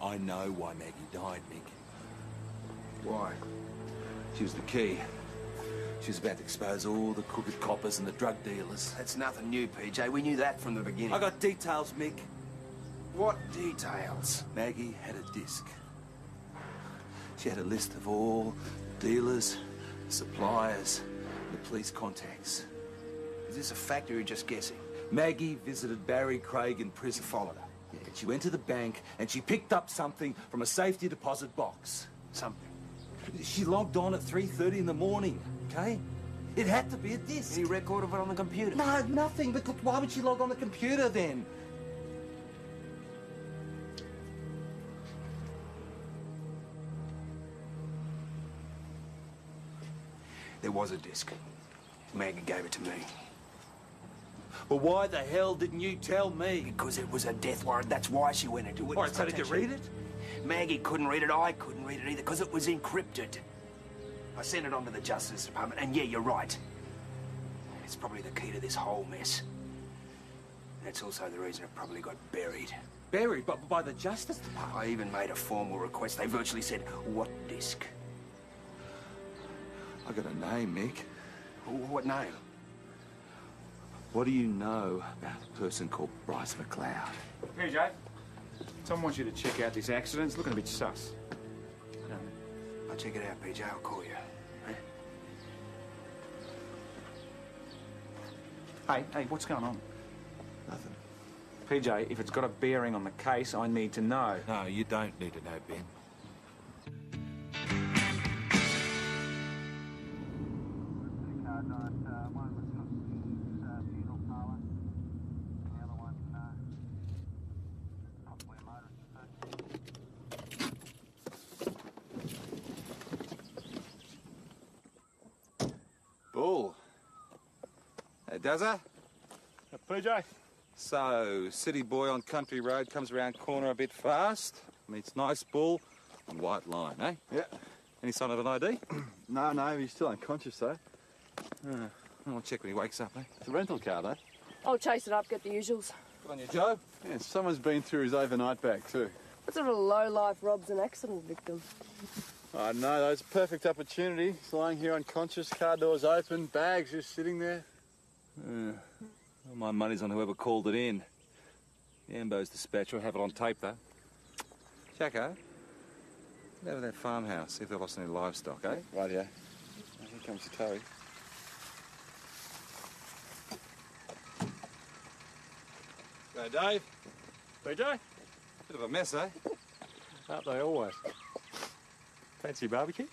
I know why Maggie died, Mick. Why? She was the key. She was about to expose all the crooked coppers and the drug dealers. That's nothing new, PJ. We knew that from the beginning. I got details, Mick. What details? Maggie had a disc. She had a list of all the dealers, suppliers, the police contacts. Is this a fact or are you just guessing? Maggie visited Barry Craig in prison. You followed her? Yeah, she went to the bank and she picked up something from a safety deposit box. Something. She logged on at 3:30 in the morning, okay? It had to be a disc. Any record of it on the computer? No, nothing. But look, why would she log on the computer then? There was a disc. Maggie gave it to me. Well, why the hell didn't you tell me? Because it was a death warrant. That's why she went into witness All right, so did you protection. read it? Maggie couldn't read it. I couldn't read it either because it was encrypted. I sent it on to the Justice Department, and yeah, you're right. It's probably the key to this whole mess. And it's also the reason it probably got buried. Buried by the Justice Department? I even made a formal request. They virtually said, what disc? I got a name, Mick. What name? What do you know about a person called Bryce McLeod? PJ, Tom wants you to check out this accident. It's looking a bit sus. I'll check it out, PJ. I'll call you. Hey, what's going on? Nothing. PJ, if it's got a bearing on the case, I need to know. No, you don't need to know, Ben. Bull. Hey, does it? PJ? So, city boy on country road comes around corner a bit fast, meets nice bull on white line, eh? Yeah. Any sign of an ID? No, he's still unconscious, though. I'll check when he wakes up, eh? It's a rental car, though. I'll chase it up, get the usuals. Good on you, Joe. Yeah, someone's been through his overnight bag, too. What sort of low-life rob's an accident victim? I know, though. It's a perfect opportunity. He's lying here unconscious, car doors open, bags just sitting there. Well, my money's on whoever called it in. Ambo's dispatcher. I'll have it on tape, though. Jacko, get over to that farmhouse, see if they lost any livestock, eh? Right, yeah. Here comes the tow. Go, Dave. PJ? Bit of a mess, eh? Aren't they always? Fancy barbecue?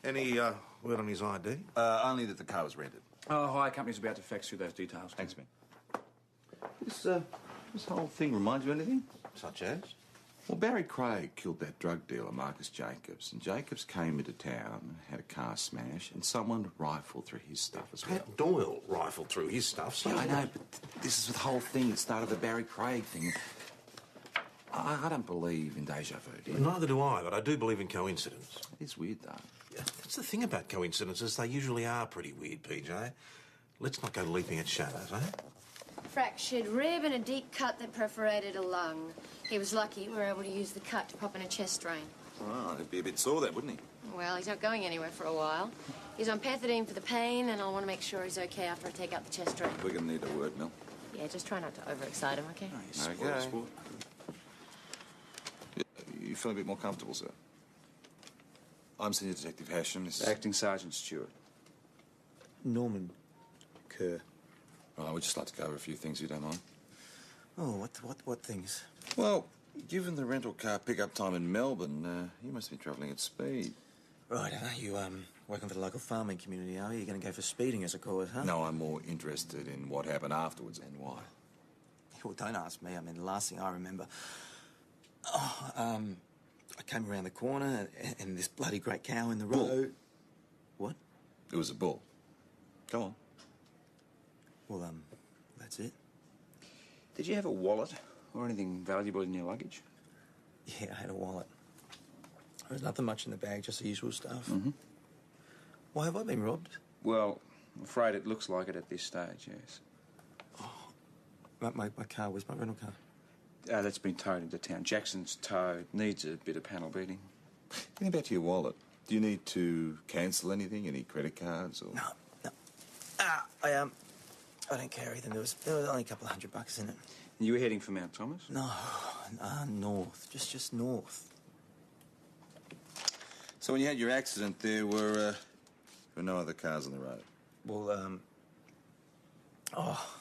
Any word on his ID? Only that the car was rented. Oh, hire company's about to fax through those details. Thanks, man. This whole thing reminds you of anything? Such as? Well, Barry Craig killed that drug dealer, Marcus Jacobs, and Jacobs came into town, had a car smash, and someone rifled through his stuff as well. Pat Doyle rifled through his stuff, so... Yeah, I know, but this is the whole thing that started the Barry Craig thing. I don't believe in deja vu, do you? Neither do I, but I do believe in coincidence. It is weird, though. Yeah, that's the thing about coincidences. They usually are pretty weird, PJ. Let's not go leaping at shadows, eh? Fractured rib and a deep cut that perforated a lung. He was lucky we were able to use the cut to pop in a chest drain. Well, he'd be a bit sore, that, wouldn't he? Well, he's not going anywhere for a while. He's on pethidine for the pain, and I'll want to make sure he's okay after I take out the chest drain. We're going to need a word, Mel. Yeah, just try not to overexcite him, okay? Okay. You feel a bit more comfortable, sir? I'm Senior Detective Hasham. This is... Acting Sergeant Stewart. Norman Kerr. Well, I would just like to go over a few things, if you don't mind. Oh, what things? Well, given the rental car pickup time in Melbourne, you must be travelling at speed. Right, you, working for the local farming community, are you? You're going to go for speeding as a cause, huh? No, I'm more interested in what happened afterwards and why. Well, don't ask me. I mean, the last thing I remember... I came around the corner and this bloody great cow in the road... Bull. What? It was a bull. Go on. Well, that's it. Did you have a wallet or anything valuable in your luggage? Yeah, I had a wallet. There was nothing much in the bag, just the usual stuff. Mm-hmm. Why, have I been robbed? Well, I'm afraid it looks like it at this stage, yes. My car was my rental car. That's been towed into town. Jackson's towed. Needs a bit of panel beating. Getting back to your wallet, do you need to cancel anything? Any credit cards or...? No. I don't carry them. There was only a couple of $100 in it. You were heading for Mount Thomas? No, north. Just north. So when you had your accident, there were no other cars on the road? Well,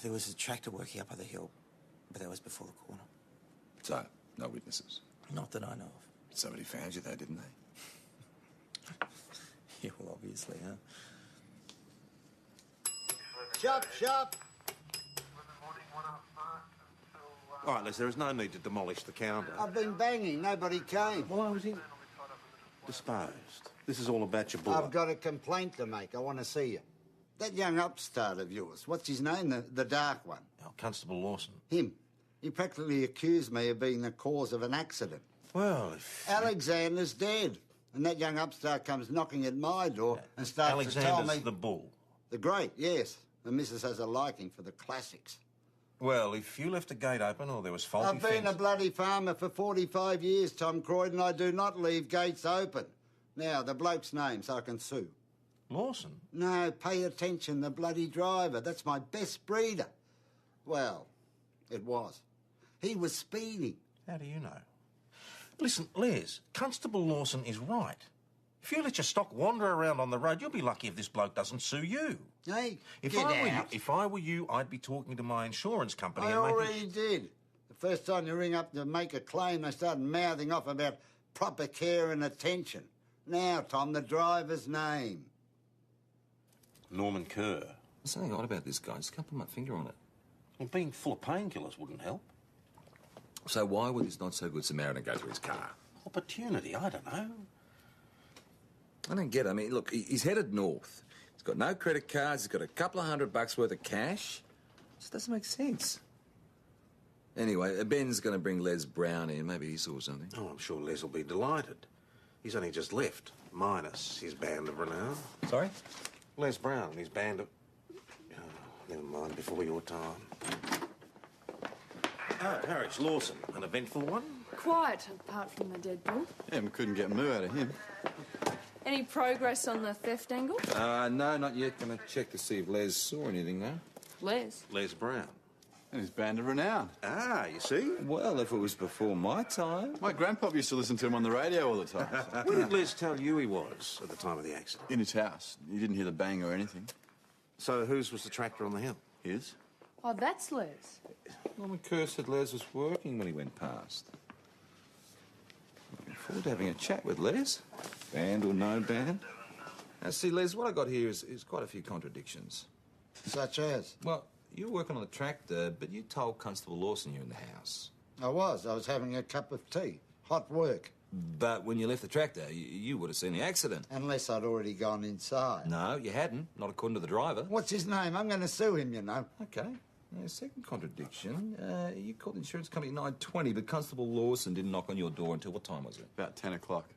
there was a tractor working up the hill, but that was before the corner. So, no witnesses? Not that I know of. Somebody found you though, didn't they? Yeah, well, obviously, huh? Shop! All right, Les, there is no need to demolish the counter. I've been banging, nobody came. Well, I was disposed. This is all about your boy. I've got a complaint to make. I want to see you. That young upstart of yours, what's his name? The dark one. Oh, Constable Lawson. Him. He practically accused me of being the cause of an accident. Well, if... Alexander's dead. And that young upstart comes knocking at my door and starts to tell me... Alexander's the bull. The great, yes. The missus has a liking for the classics. Well, if you left a gate open or there was faulty I've been a bloody farmer for 45 years, Tom Croydon. I do not leave gates open. Now, the bloke's name so I can sue. Lawson? No, pay attention, the bloody driver. That's my best breeder. Well, it was. He was speeding. How do you know? Listen, Les, Constable Lawson is right. If you let your stock wander around on the road, you'll be lucky if this bloke doesn't sue you. Hey, If I were you, I'd be talking to my insurance company I and making... already did. The first time you ring up to make a claim, they start mouthing off about proper care and attention. Now, Tom, the driver's name. Norman Kerr. There's something odd about this guy. Just can't put my finger on it. Well, being full of painkillers wouldn't help. So why would this not-so-good Samaritan go through his car? Opportunity, I don't know. I don't get it. I mean, look, he's headed north. He's got no credit cards. He's got a couple of $100 worth of cash. It just doesn't make sense. Anyway, Ben's going to bring Les Brown in. Maybe he saw something. Oh, I'm sure Les will be delighted. He's only just left, minus his band of renown. Sorry? Les Brown and his band of... Oh, never mind, before your time. Oh, Harris Lawson, an eventful one? Quiet, apart from the dead bull. Yeah, we couldn't get a moo out of him. Any progress on the theft angle? No, not yet. Going to check to see if Les saw anything, though. Les. Les Brown. And his band of renown. Ah, you see? Well, if it was before my time... My grandpop used to listen to him on the radio all the time. Where did Les tell you he was at the time of the accident? In his house. He didn't hear the bang or anything. So whose was the tractor on the hill? His? Oh, that's Les. Norman Kerr said Les was working when he went past. Looking forward to having a chat with Les. Band or no band. Now, see, Les, what I got here is quite a few contradictions. Such as? Well, you were working on the tractor, but you told Constable Lawson you're in the house. I was having a cup of tea. Hot work. But when you left the tractor, you would have seen the accident. Unless I'd already gone inside. No, you hadn't. Not according to the driver. What's his name? I'm going to sue him, you know. Okay. Now, second contradiction. You called the insurance company at 9:20, but Constable Lawson didn't knock on your door until what time was it? About 10 o'clock.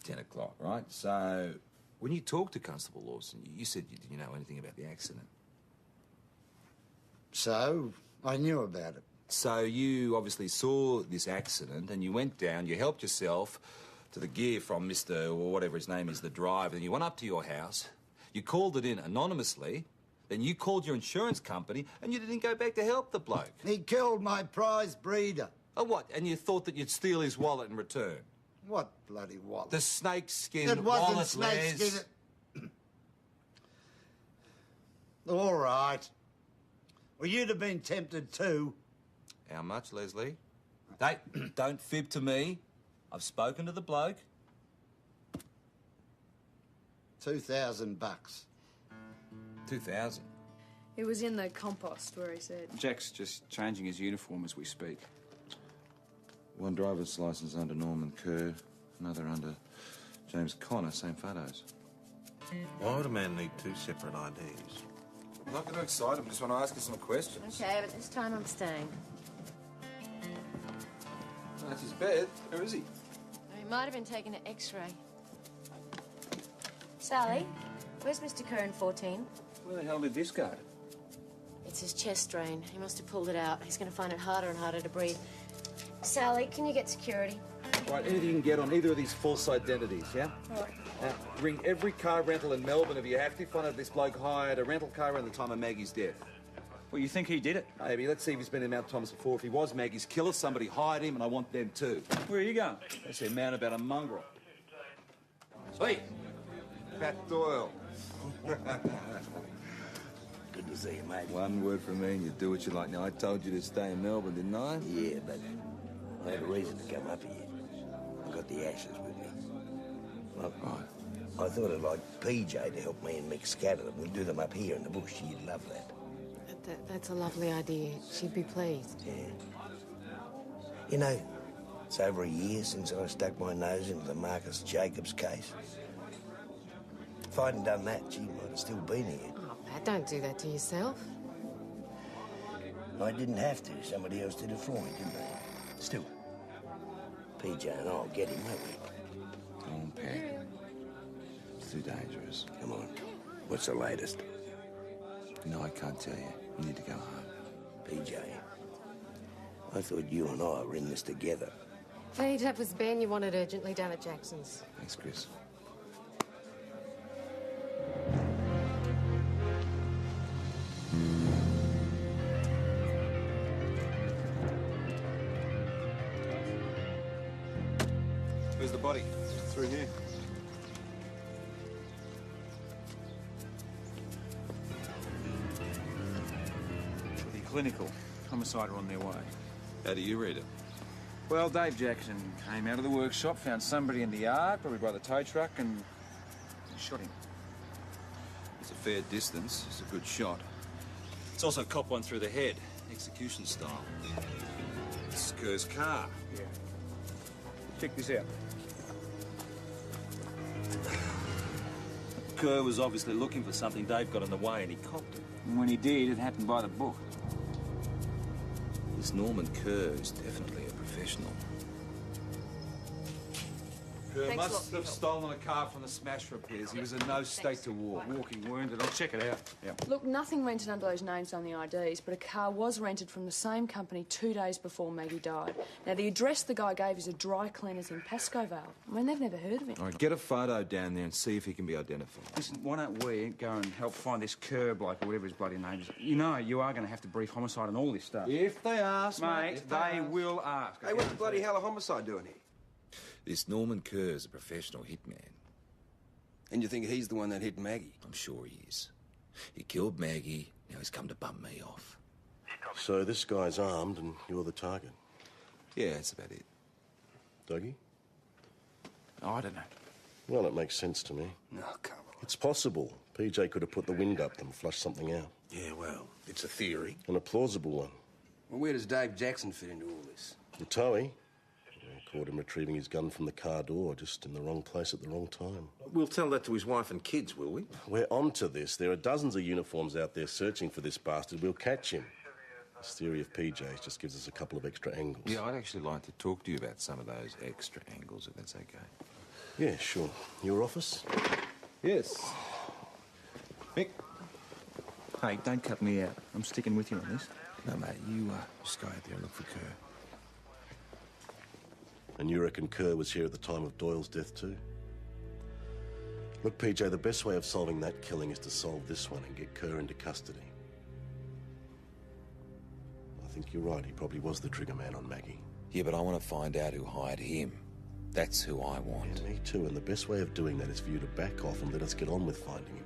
10 o'clock, right? So, when you talked to Constable Lawson, you said you didn't know anything about the accident. So, I knew about it. So, you obviously saw this accident and you went down, you helped yourself to the gear from Mr. or whatever his name is, the driver, and you went up to your house, you called it in anonymously, then you called your insurance company and you didn't go back to help the bloke. He killed my prize breeder. Oh, what? And you thought that you'd steal his wallet in return? What bloody wallet? The snakeskin It wallet, wasn't Les. snakeskin. All right. Well, you'd have been tempted too. How much, Leslie? Hey, don't fib to me. I've spoken to the bloke. $2,000. 2,000. It was in the compost where he said. Jack's just changing his uniform as we speak. One driver's licence under Norman Kerr, another under James Connor, same photos. Why would a man need two separate IDs? I'm not going to excite him, just want to ask you some questions. Okay, but this time I'm staying. That's his bed. Where is he? He might have been taking an X-ray. Sally, where's Mr. Kerr in 14? Where the hell did this go? It's his chest drain. He must have pulled it out. He's going to find it harder and harder to breathe. Sally, can you get security? Right, anything you can get on either of these false identities, yeah? All right. Now, ring every car rental in Melbourne if you have to. Find out if this bloke hired a rental car around the time of Maggie's death. Well, you think he did it? Maybe. Let's see if he's been in Mount Thomas before. If he was Maggie's killer, somebody hired him, and I want them too. Where are you going? They say man about a mongrel. Hey, Pat Doyle. Good to see you, mate. One word from me and you do what you like. Now, I told you to stay in Melbourne, didn't I? Yeah, but I had a reason to come up here. I got the ashes with me. Well, Right. I thought I'd like PJ to help me and Mick scatter them. We'll do them up here in the bush. You'd love that. That's a lovely idea. She'd be pleased. Yeah. You know, it's over a year since I stuck my nose into the Marcus Jacobs case. If I hadn't done that, she might have still been here. Oh, Pat, don't do that to yourself. I didn't have to. Somebody else did it for me, didn't they? Still, PJ and I'll get him, won't we? Come on, Pat. It's too dangerous. Come on. What's the latest? No, I can't tell you. You need to go home. PJ, I thought you and I were in this together. Pete, that was Ben you wanted urgently down at Jackson's. Thanks, Chris. Where's the body? Through here. The clinical. Homicide are on their way. How do you read it? Well, Dave Jackson came out of the workshop, found somebody in the yard, probably by the tow truck, and shot him. It's a fair distance. It's a good shot. It's also cop one through the head, execution style. It's Kerr's car. Yeah. Check this out. Kerr was obviously looking for something. Dave got in the way and he copped it. And when he did, it happened by the book. This Norman Kerr is definitely a professional. Kerr Thanks a lot must for your have help. stolen a car from the smash repairs. He was in no state to walk. Walking wounded. I'll check it out. Yeah. Look, nothing rented under those names on the IDs, but a car was rented from the same company 2 days before Maggie died. Now, the address the guy gave is a dry cleaners in Pascoe Vale. I mean, they've never heard of it. All right, get a photo down there and see if he can be identified. Listen, why don't we go and help find this Kerr bloke or whatever his bloody name is? You know, you are going to have to brief homicide on all this stuff. If they ask, Mate, if they ask. will ask. Hey, what the bloody hell are homicide doing here? This Norman Kerr is a professional hitman. And you think he's the one that hit Maggie? I'm sure he is. He killed Maggie, now he's come to bump me off. So this guy's armed and you're the target. Yeah, that's about it. Dougie? Oh, I don't know. Well, it makes sense to me. No, come on. It's possible. PJ could have put the wind up and flushed something out. Yeah, well, it's a theory. And a plausible one. Well, where does Dave Jackson fit into all this? The towie. I caught him retrieving his gun from the car door, just in the wrong place at the wrong time. We'll tell that to his wife and kids, will we? We're on to this. There are dozens of uniforms out there searching for this bastard. We'll catch him. This theory of PJ's just gives us a couple of extra angles. Yeah, I'd actually like to talk to you about some of those extra angles, if that's okay. Yeah, sure. Your office? Yes. Mick? Hey, don't cut me out. I'm sticking with you on this. No, mate, you just go out there and look for Kerr. And you reckon Kerr was here at the time of Doyle's death too? Look, PJ, the best way of solving that killing is to solve this one and get Kerr into custody. I think you're right. He probably was the trigger man on Maggie. Yeah, but I want to find out who hired him. That's who I want. Yeah, me too. And the best way of doing that is for you to back off and let us get on with finding him.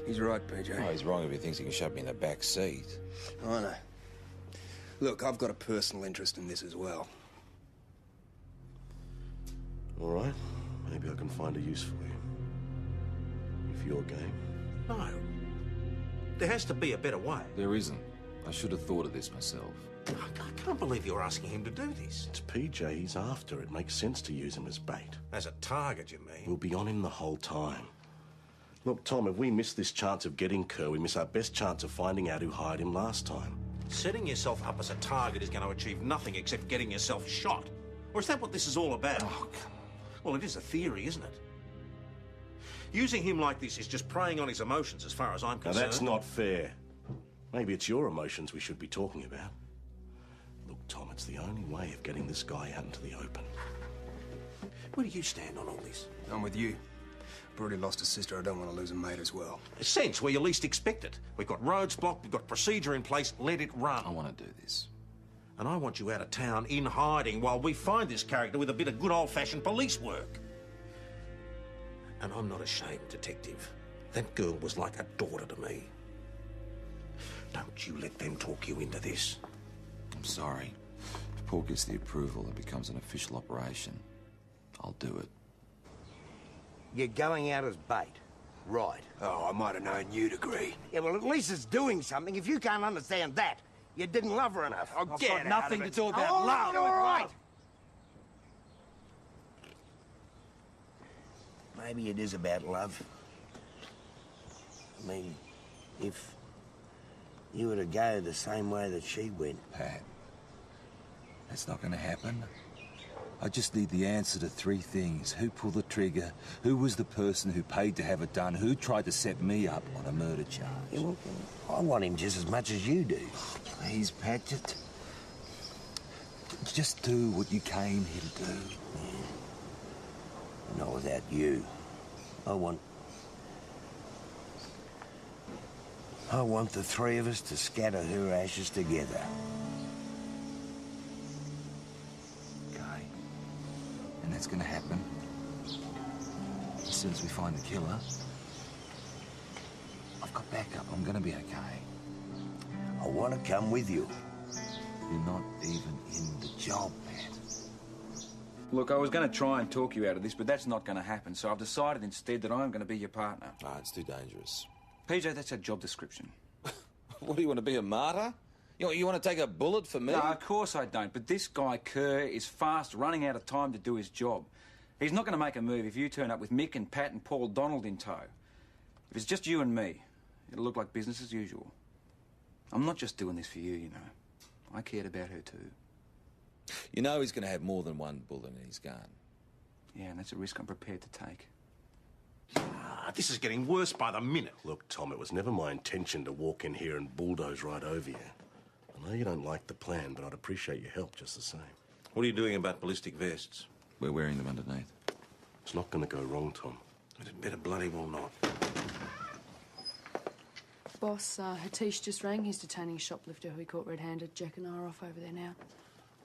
He's right, PJ. Oh, he's wrong if he thinks he can shove me in the back seat. I know. Look, I've got a personal interest in this as well. All right. Maybe I can find a use for you. If you're game. No. There has to be a better way. There isn't. I should have thought of this myself. I can't believe you're asking him to do this. It's PJ he's after. It makes sense to use him as bait. As a target, you mean? We'll be on him the whole time. Look, Tom, if we miss this chance of getting Kerr, we miss our best chance of finding out who hired him last time. Setting yourself up as a target is going to achieve nothing except getting yourself shot. Or is that what this is all about? Oh, come on. Well, it is a theory, isn't it? Using him like this is just preying on his emotions as far as I'm Now, concerned. that's not fair. Maybe it's your emotions we should be talking about. Look, Tom, it's the only way of getting this guy out into the open. Where do you stand on all this? I'm with you. I've already lost a sister. I don't want to lose a mate as well. A sense where you least expect it. We've got roads blocked, we've got procedure in place, let it run. I want to do this. And I want you out of town in hiding while we find this character with a bit of good old-fashioned police work. And I'm not ashamed, Detective. That girl was like a daughter to me. Don't you let them talk you into this. I'm sorry. If Paul gets the approval, it becomes an official operation. I'll do it. You're going out as bait. Right. Oh, I might have known you'd agree. Yeah, well, at least it's doing something. If you can't understand that, you didn't love her enough. Oh, get out nothing to do about all love. Right, all right. Maybe it is about love. I mean, if you were to go the same way that she went. Pat, that's not going to happen. I just need the answer to three things. Who pulled the trigger? Who was the person who paid to have it done? Who tried to set me up on a murder charge? Yeah, well, I want him just as much as you do. Oh, please, Pat, just do what you came here to do. Yeah. Not without you. I want the three of us to scatter her ashes together. Okay. And that's gonna happen as soon as we find the killer. I've got backup. I'm gonna be okay. I want to come with you. You're not even in the job, Pat. Look, I was going to try and talk you out of this, but that's not going to happen, so I've decided instead that I'm going to be your partner. Ah, it's too dangerous. PJ, that's a job description. What, do you want to be a martyr? You want to take a bullet for me? No, of course I don't, but this guy, Kerr, is fast running out of time to do his job. He's not going to make a move if you turn up with Mick and Pat and Paul Donald in tow. If it's just you and me, it'll look like business as usual. I'm not just doing this for you, you know. I cared about her too. You know he's going to have more than one bullet in his gun. Yeah, and that's a risk I'm prepared to take. This is getting worse by the minute. Look, Tom, it was never my intention to walk in here and bulldoze right over you. I know you don't like the plan, but I'd appreciate your help just the same. What are you doing about ballistic vests? We're wearing them underneath. It's not going to go wrong, Tom. It better bloody well not. Boss, Hatish just rang. He's detaining a shoplifter who he caught red-handed. Jack and I are off over there now.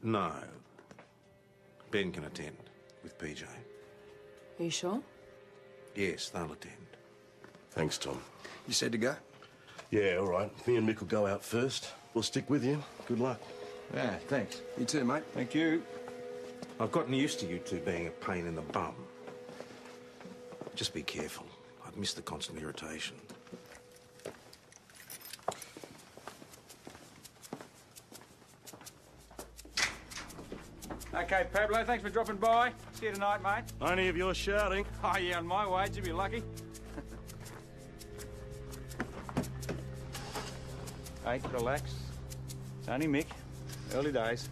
No. Ben can attend with PJ. Are you sure? Yes, they'll attend. Thanks, Tom. You said to go? Yeah, all right. Me and Mick will go out first. We'll stick with you. Good luck. Yeah, thanks. You too, mate. Thank you. I've gotten used to you two being a pain in the bum. Just be careful. I'd miss the constant irritation. Okay, Pablo, thanks for dropping by. See you tonight, mate. Only if you're shouting. Oh, yeah, on my wage, you'll be lucky. Hey, relax. It's only Mick. Early days.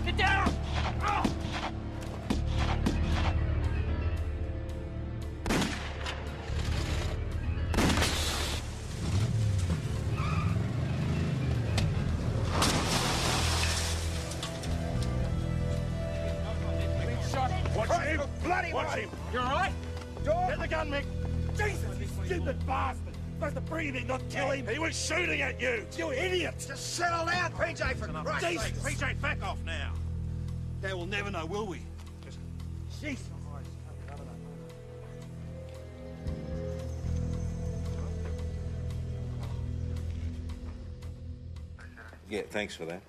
Get down! Oh! Watch him! You all right? Get the gun, Mick! Jesus, you stupid bastard! Supposed to breathe him, not kill him! He was shooting at you! You idiot! Just settle down, PJ, for Christ's sake! PJ, back off now! They will never know, will we? Jesus. Yeah, thanks for that.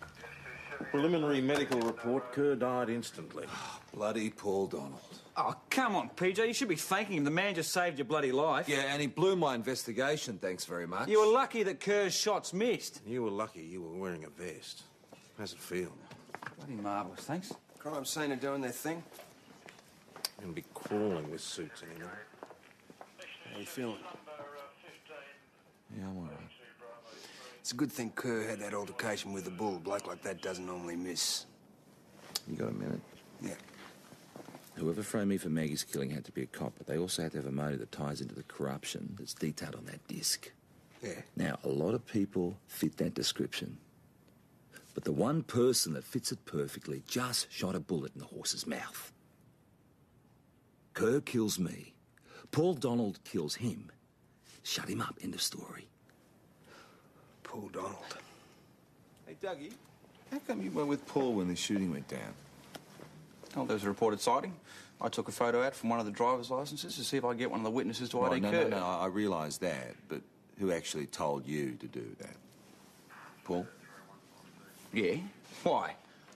Preliminary medical report, Kerr died instantly. Bloody Paul Donald. Oh, come on, PJ. You should be thanking him. The man just saved your bloody life. Yeah, and he blew my investigation, thanks very much. You were lucky that Kerr's shots missed. You were lucky you were wearing a vest. How's it feel? Bloody marvellous, thanks. Crime scene are doing their thing. You're gonna be crawling with suits anymore. How you feeling? Yeah, I'm all right. It's a good thing Kerr had that altercation with the bull. A bloke like that doesn't normally miss. You got a minute? Yeah. Whoever framed me for Maggie's killing had to be a cop, but they also had to have a motive that ties into the corruption that's detailed on that disc. Yeah. Now, a lot of people fit that description. But the one person that fits it perfectly just shot a bullet in the horse's mouth. Kerr kills me. Paul Donald kills him. Shut him up, end of story. Paul Donald. Hey, Dougie, how come you were with Paul when the shooting went down? Oh, there was a reported sighting. I took a photo out from one of the driver's licenses to see if I could get one of the witnesses to ID Kerr. No, I realise that, but who actually told you to do that? Paul? Yeah? Why?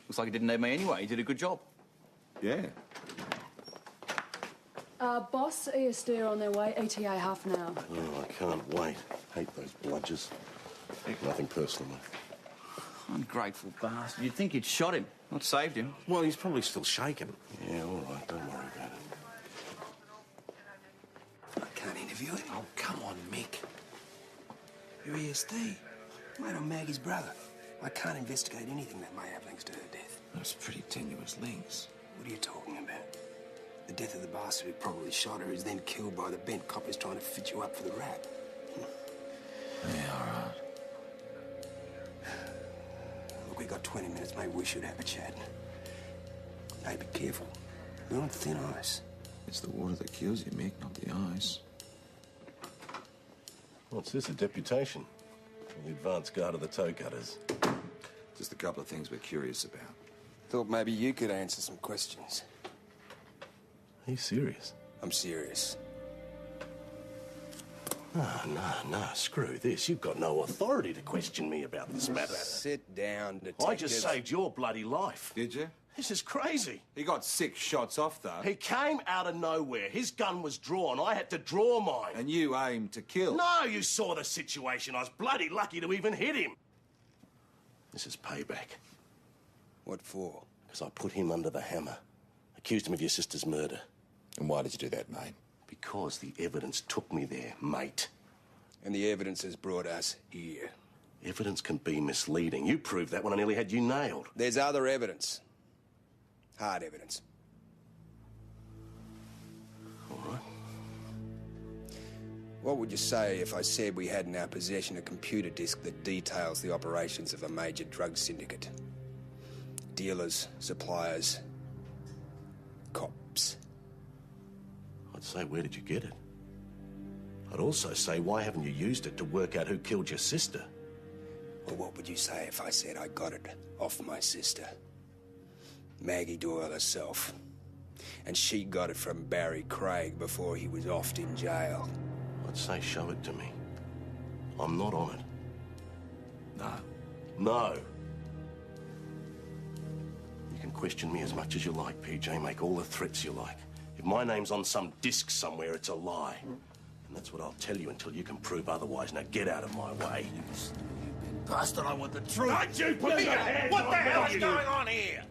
Looks like he didn't need me anyway. He did a good job. Yeah. Boss, ESD are on their way. ETA half an hour. Oh, I can't wait. Hate those bludgers. Nothing personal, mate. Ungrateful bastard. You'd think you'd shot him, not saved him. Well, he's probably still shaking. Yeah, all right, don't worry about it. I can't interview him. Oh, come on, Mick. You're ESD. Mate, I'm Maggie's brother. I can't investigate anything that may have links to her death. Those pretty tenuous links. What are you talking about? The death of the bastard who probably shot her is then killed by the bent cop who's trying to fit you up for the rap. Yeah, all right. Look, we got 20 minutes. Maybe we should have a chat. Hey, be careful. We're on thin ice. It's the water that kills you, Mick, not the ice. What's this, a deputation? The advance guard of the toe cutters. Just a couple of things we're curious about. Thought maybe you could answer some questions. Are you serious? I'm serious. No, screw this. You've got no authority to question me about this matter. Sit down, detective. I just saved your bloody life. Did you? This is crazy. He got 6 shots off, though. He came out of nowhere. His gun was drawn. I had to draw mine. And you aimed to kill. No, you saw the situation. I was bloody lucky to even hit him. This is payback. What for? Because I put him under the hammer. Accused him of your sister's murder. And why did you do that, mate? Because the evidence took me there, mate. And the evidence has brought us here. Evidence can be misleading. You proved that when I nearly had you nailed. There's other evidence. Hard evidence. All right. What would you say if I said we had in our possession a computer disk that details the operations of a major drug syndicate? Dealers, suppliers, cops. I'd say, where did you get it? I'd also say, why haven't you used it to work out who killed your sister? Well, what would you say if I said I got it off my sister? Maggie Doyle herself. And she got it from Barry Craig before he was offed in jail. I'd say, show it to me. I'm not on it. No. No. You can question me as much as you like, PJ. Make all the threats you like. If my name's on some disc somewhere, it's a lie. And that's what I'll tell you until you can prove otherwise. Now get out of my way. Bastard, I want the truth. Don't you put your hands on me! What the hell is going on here?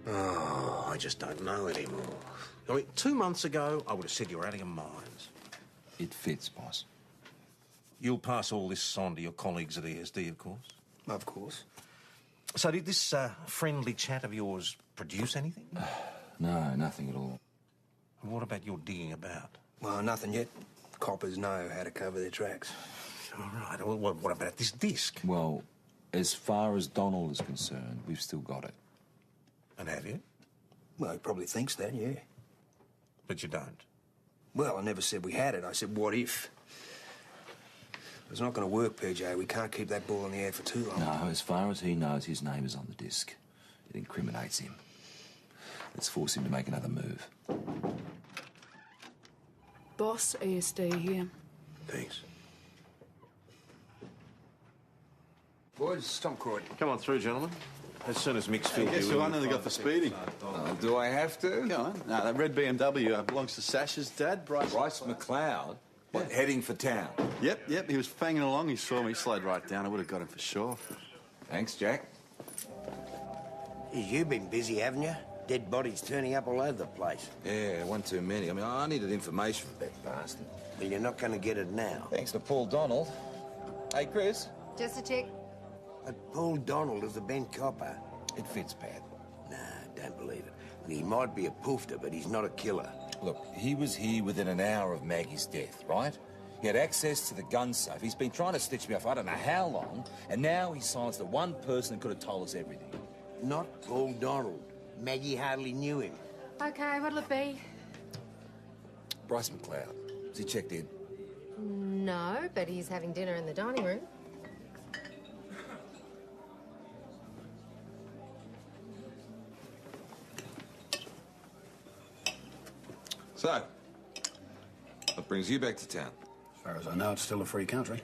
Oh, I just don't know anymore. I mean, 2 months ago, I would have said you were out of your minds. It fits, boss. You'll pass all this on to your colleagues at ESD, of course? Of course. So did this friendly chat of yours produce anything? No, nothing at all. And what about your digging about? Well, nothing yet. Coppers know how to cover their tracks. All right. Well, what about this disc? Well, as far as Donald is concerned, we've still got it. And have you? Well, he probably thinks that, yeah. But you don't? Well, I never said we had it. I said, what if? It's not going to work, PJ. We can't keep that ball in the air for too long. No, as far as he knows, his name is on the disc. It incriminates him. Let's force him to make another move. Boss, ESD here. Thanks. Boys, it's Tom Croydon. Come on through, gentlemen. As soon as Mick's filled Guess you who in. I nearly got for speeding? Do I have to? Go on. No, that red BMW belongs to Sasha's dad, Bryce. Bryce McLeod? What, heading for town? Yep. He was fanging along. He saw me, slowed right down. I would have got him for sure. Thanks, Jack. You've been busy, haven't you? Dead bodies turning up all over the place. Yeah, one too many. I mean, I needed information from that bastard. But you're not going to get it now. Thanks to Paul Donald. Hey, Chris. Just a tick. But Paul Donald is a bent copper. It fits, Pat. Nah, don't believe it. He might be a poofter, but he's not a killer. Look, he was here within an hour of Maggie's death, right? He had access to the gun safe. He's been trying to stitch me off I don't know how long, and now he silenced the one person who could have told us everything. Not Paul Donald. Maggie hardly knew him. Okay, what'll it be? Bryce McLeod. Has he checked in? No, but he's having dinner in the dining room. So, what brings you back to town? As far as I know, it's still a free country.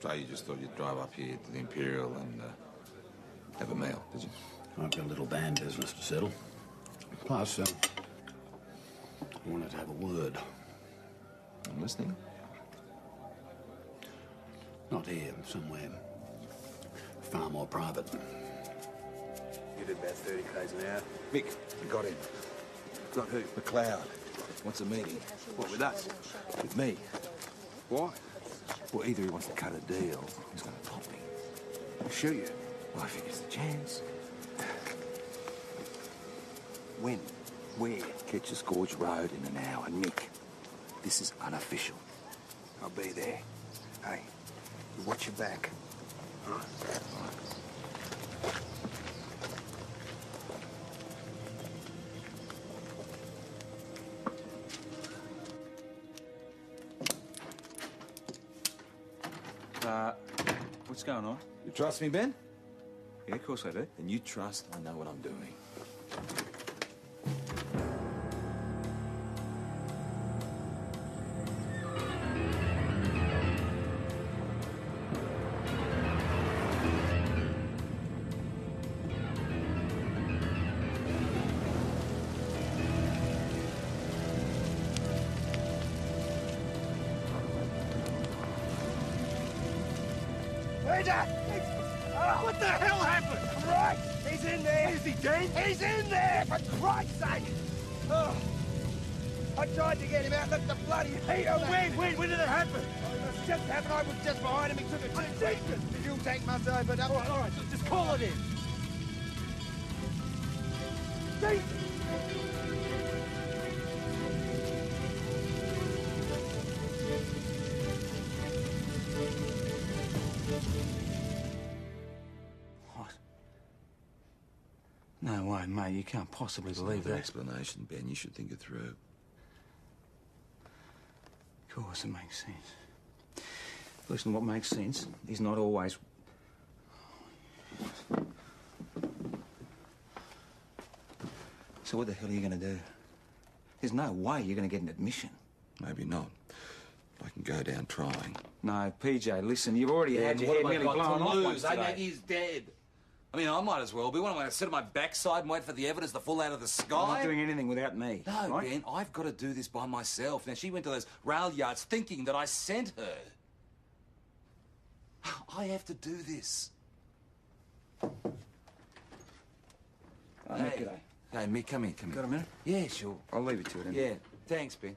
So you just thought you'd drive up here to the Imperial and have a meal, did you? I've got a little band business to settle. Plus, I wanted to have a word. I'm listening. Not here, somewhere far more private. You did about 30 k's an hour. Mick, you got him. Got who? McLeod. Wants a meeting. What, with us? With me. Why? Well, either he wants to cut a deal, or he's going to top me. Shoot you. Well, I think it's the chance. When? Where? Ketcher's Gorge Road in an hour. And Mick, this is unofficial. I'll be there. Hey, you watch your back. All right? What's going on? You trust me, Ben? Yeah, of course I do. Then you trust I know what I'm doing. What the hell happened? Right, he's in there. Is he dead? He's in there, for Christ's sake! Oh. I tried to get him out, look the bloody heat on when did it happen? It just happened, I was just behind him, he took a Jesus! You'll take my side, but all right, just call it in. Jesus! No way, mate. You can't possibly believe The that. explanation, Ben. You should think it through. Of course, it makes sense. Listen, what makes sense is not always... So what the hell are you going to do? There's no way you're going to get an admission. Maybe not. I can go down trying. No, PJ, listen, you've already had your head nearly blown off once today. Maggie's dead. I mean, I might as well be. What am I going to sit on my backside and wait for the evidence to fall out of the sky? I'm not doing anything without me. No, right? Ben, I've got to do this by myself. Now, she went to those rail yards thinking that I sent her. I have to do this. Oh, Hey. Mick, g'day. Hey, Mick, come here, come here. Got a minute? Yeah, sure. I'll leave it to it, then. Yeah, thanks, Ben.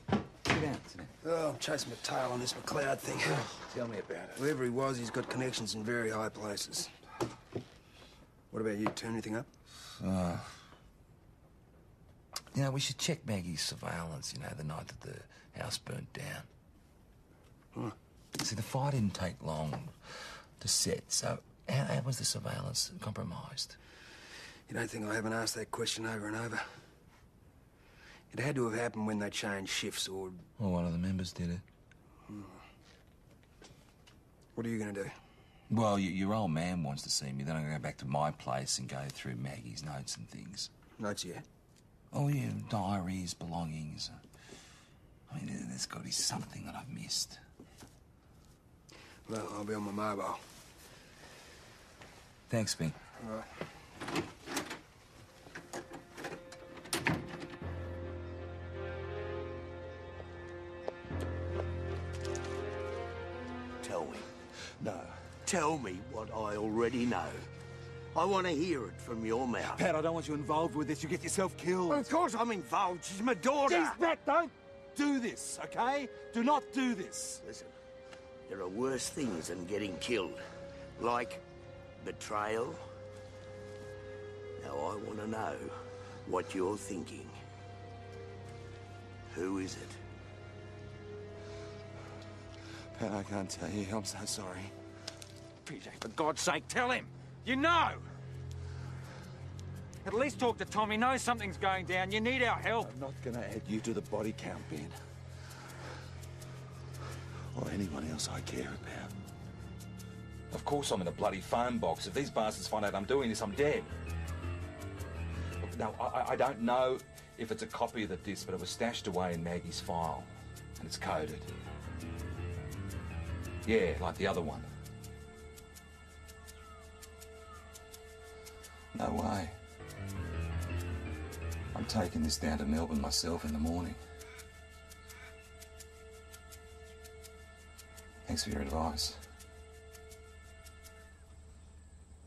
Sit down, sit down. Oh, I'm chasing my tail on this McLeod thing. Tell me about it. Whoever he was, he's got connections in very high places. What about you? Turn anything up? You know, we should check Maggie's surveillance, you know, the night that the house burnt down. Huh. See, the fire didn't take long to set, so how was the surveillance compromised? You don't think I haven't asked that question over and over? It had to have happened when they changed shifts, or... Well, one of the members did it. What are you going to do? Well, your old man wants to see me. Then I'm going to go back to my place and go through Maggie's notes and things. Notes, yeah? Oh, yeah, diaries, belongings. I mean, there's got to be something that I've missed. Well, I'll be on my mobile. Thanks, Ben. All right. Tell me. No. Tell me what I already know. I want to hear it from your mouth. Pat, I don't want you involved with this. You get yourself killed. Well, of course I'm involved. She's my daughter. Jeez, Pat, don't do this, okay? Do not do this. Listen, there are worse things than getting killed. Like betrayal. Now, I want to know what you're thinking. Who is it? Pat, I can't tell you. I'm so sorry. PJ, for God's sake, tell him. You know. At least talk to Tom. He knows something's going down. You need our help. I'm not going to add you to the body count, Ben. Or anyone else I care about. Of course I'm in a bloody phone box. If these bastards find out I'm doing this, I'm dead. Look, no, I don't know if it's a copy of the disc, but it was stashed away in Maggie's file. And it's coded. Yeah, like the other one. No way. I'm taking this down to Melbourne myself in the morning. Thanks for your advice.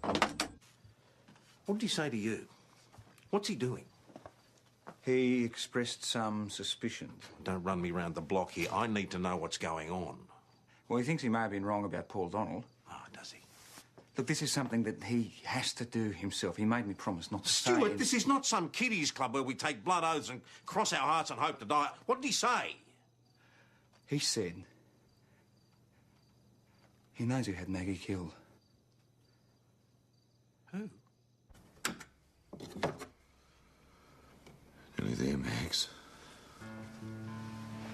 What did he say to you? What's he doing? He expressed some suspicion. Don't run me round the block here. I need to know what's going on. Well, he thinks he may have been wrong about Paul Donald. Oh, does he? Look, this is something that he has to do himself. He made me promise not to say... Stuart, this is not some kiddies club where we take blood oaths and cross our hearts and hope to die. What did he say? He said... he knows who had Maggie killed. Who? Nearly there, Max.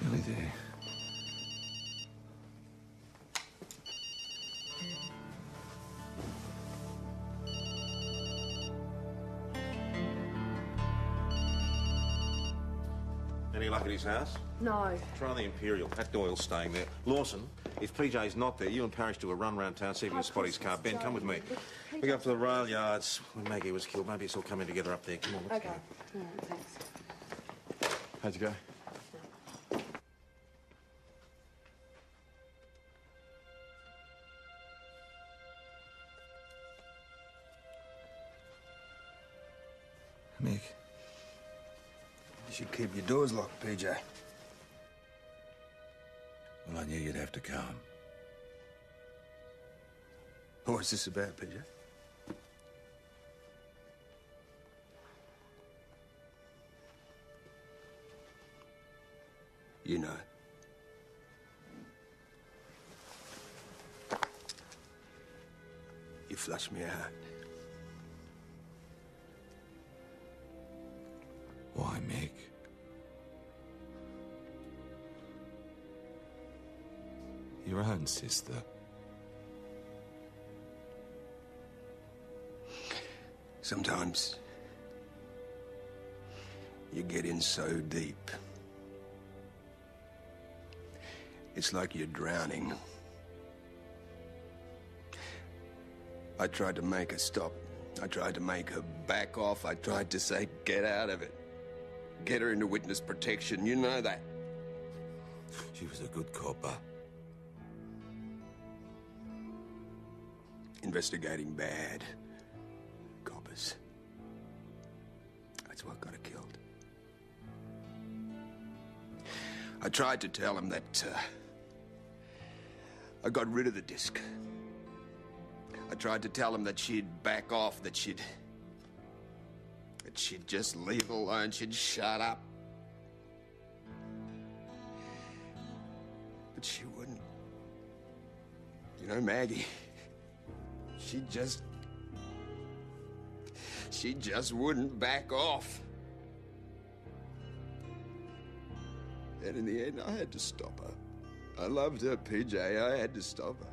Nearly there. Any luck at his house? No. Try the Imperial. Pat Doyle's staying there. Lawson, if PJ's not there, you and Parrish do a run round town, see if you can spot his car. Ben, come with me. We go up to the rail yards when Maggie was killed. Maybe it's all coming together up there. Come on, let's Okay. go. All right, thanks. How'd you go? Mick. You should keep your doors locked, PJ. Well, I knew you'd have to come. What's this about, PJ? You know. You flushed me out. Why, Mick? Your own sister. Sometimes you get in so deep. It's like you're drowning. I tried to make her stop. I tried to make her back off. I tried to say, get out of it. Get her into witness protection. You know that. She was a good copper. Investigating bad coppers. That's what got her killed. I tried to tell him that I got rid of the disc. I tried to tell him that she'd back off, that she'd just leave alone, she'd shut up. But she wouldn't. You know, Maggie, she just wouldn't back off. And in the end, I had to stop her. I loved her, PJ. I had to stop her.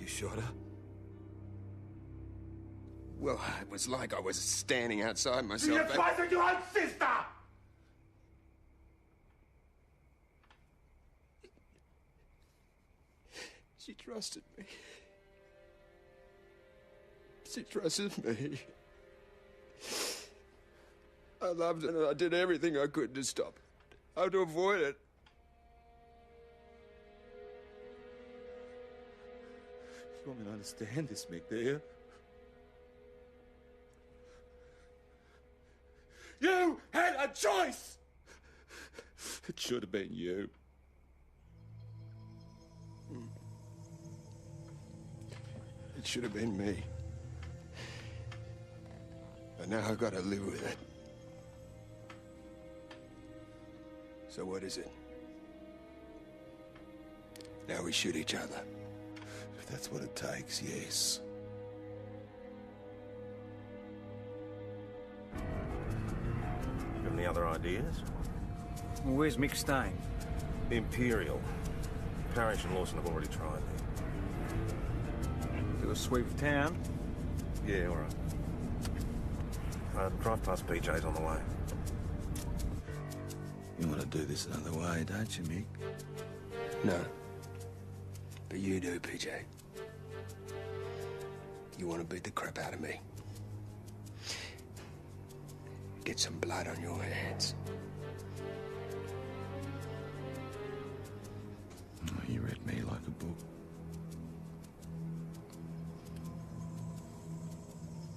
You shot her? Well, it was like I was standing outside myself. You're fighting your own sister! She trusted me. She trusted me. I loved her and I did everything I could to stop it. How to avoid it. You want me to understand this, Mick, do you? You had a choice! It should have been you. It should have been me. But now I've got to live with it. So what is it? Now we shoot each other. If that's what it takes, yes. Got any other ideas? Well, where's Mick staying? Imperial. Parrish and Lawson have already tried there. Do a sweep of town? Yeah, all right. Drive past PJ's on the way. You want to do this another way, don't you, Mick? No. But you do, PJ. You want to beat the crap out of me. Get some blood on your hands. Oh, you read me like a book.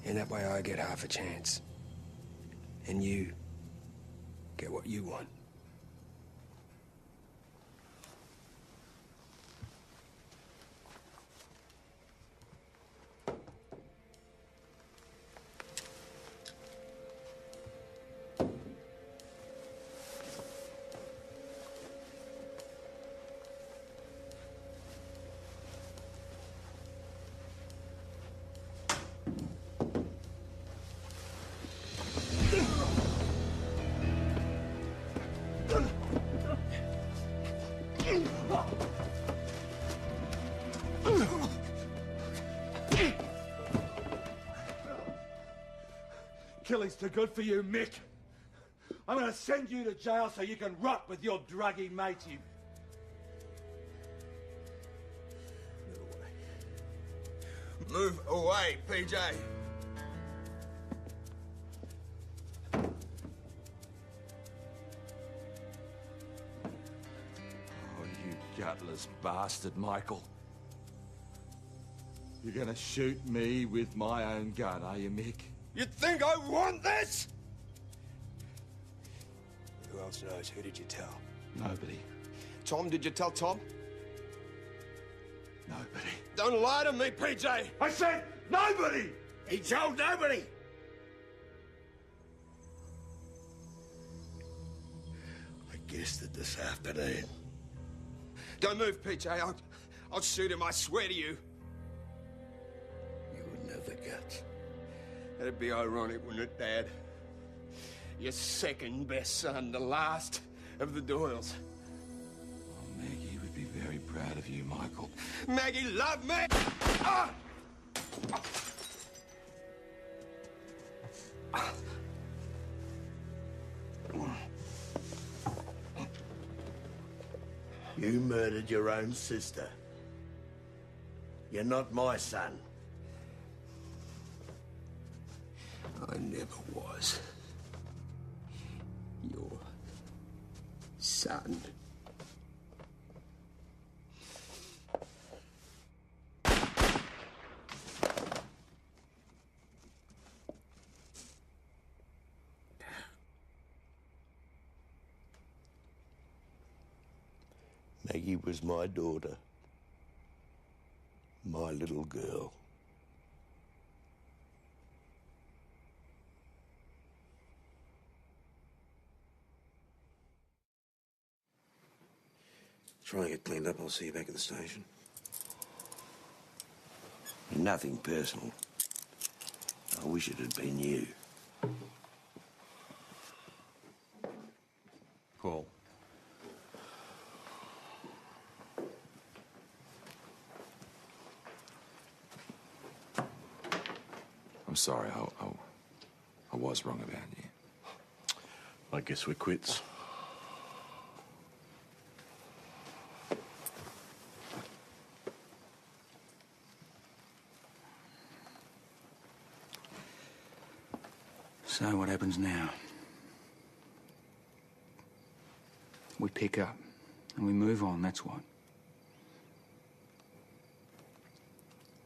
And that way I get half a chance. And you get what you want. Killing's too good for you, Mick. I'm gonna send you to jail so you can rot with your druggy mates, you... Move away, PJ. Oh, you gutless bastard, Michael. You're gonna shoot me with my own gun, are you, Mick? You think I want this? Who else knows? Who did you tell? Nobody. Tom, did you tell Tom? Nobody. Don't lie to me, PJ! I said nobody! He told nobody! I guessed it this afternoon. Don't move, PJ. I'll shoot him, I swear to you. You wouldn't have the guts. That'd be ironic, wouldn't it, Dad? Your second best son, the last of the Doyles. Oh, Maggie would be very proud of you, Michael. Maggie loved me! Ah! You murdered your own sister. You're not my son. I never was your son. Maggie was my daughter. My little girl. Try and get cleaned up. I'll see you back at the station. Nothing personal. I wish it had been you. Paul. I'm sorry. I was wrong about you. I guess we're quits. So what happens now? We pick up and we move on, that's what.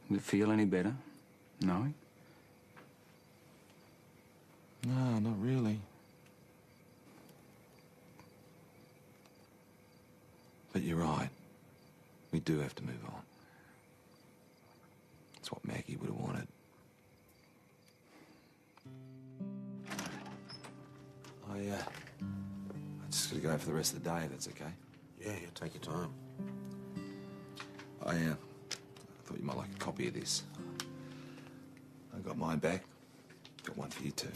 Does it feel any better? No? No, not really. But you're right. We do have to move on. That's what Maggie would have wanted. I just gotta go for the rest of the day, if that's okay. Yeah, take your time. I thought you might like a copy of this. I got mine back. Got one for you too.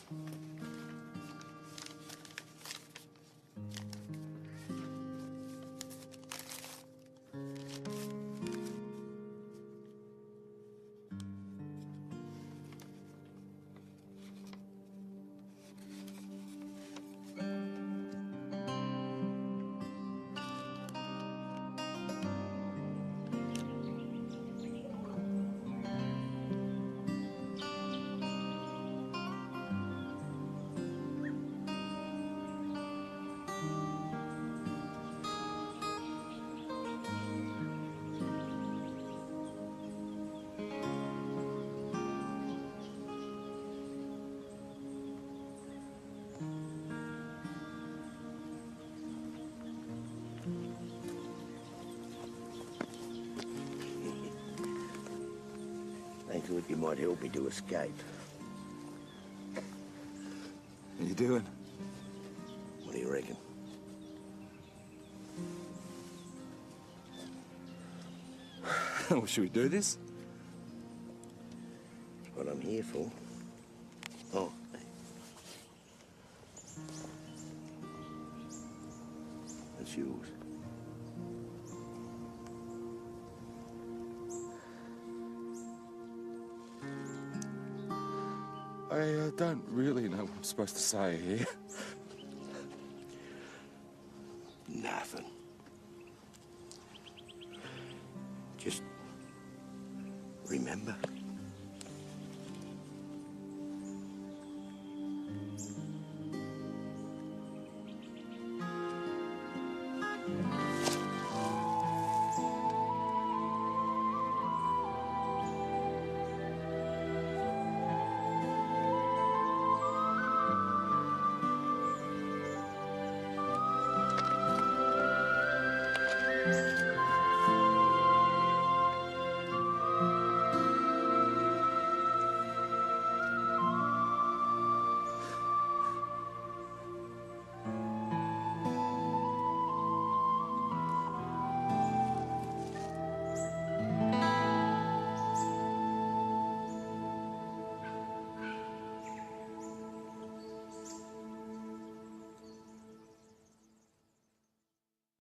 I thought you might help me to escape. What are you doing? What do you reckon? Well, should we do this? That's what I'm here for. Oh, hey. That's yours. I don't really know what I'm supposed to say here. Nothing. Just remember.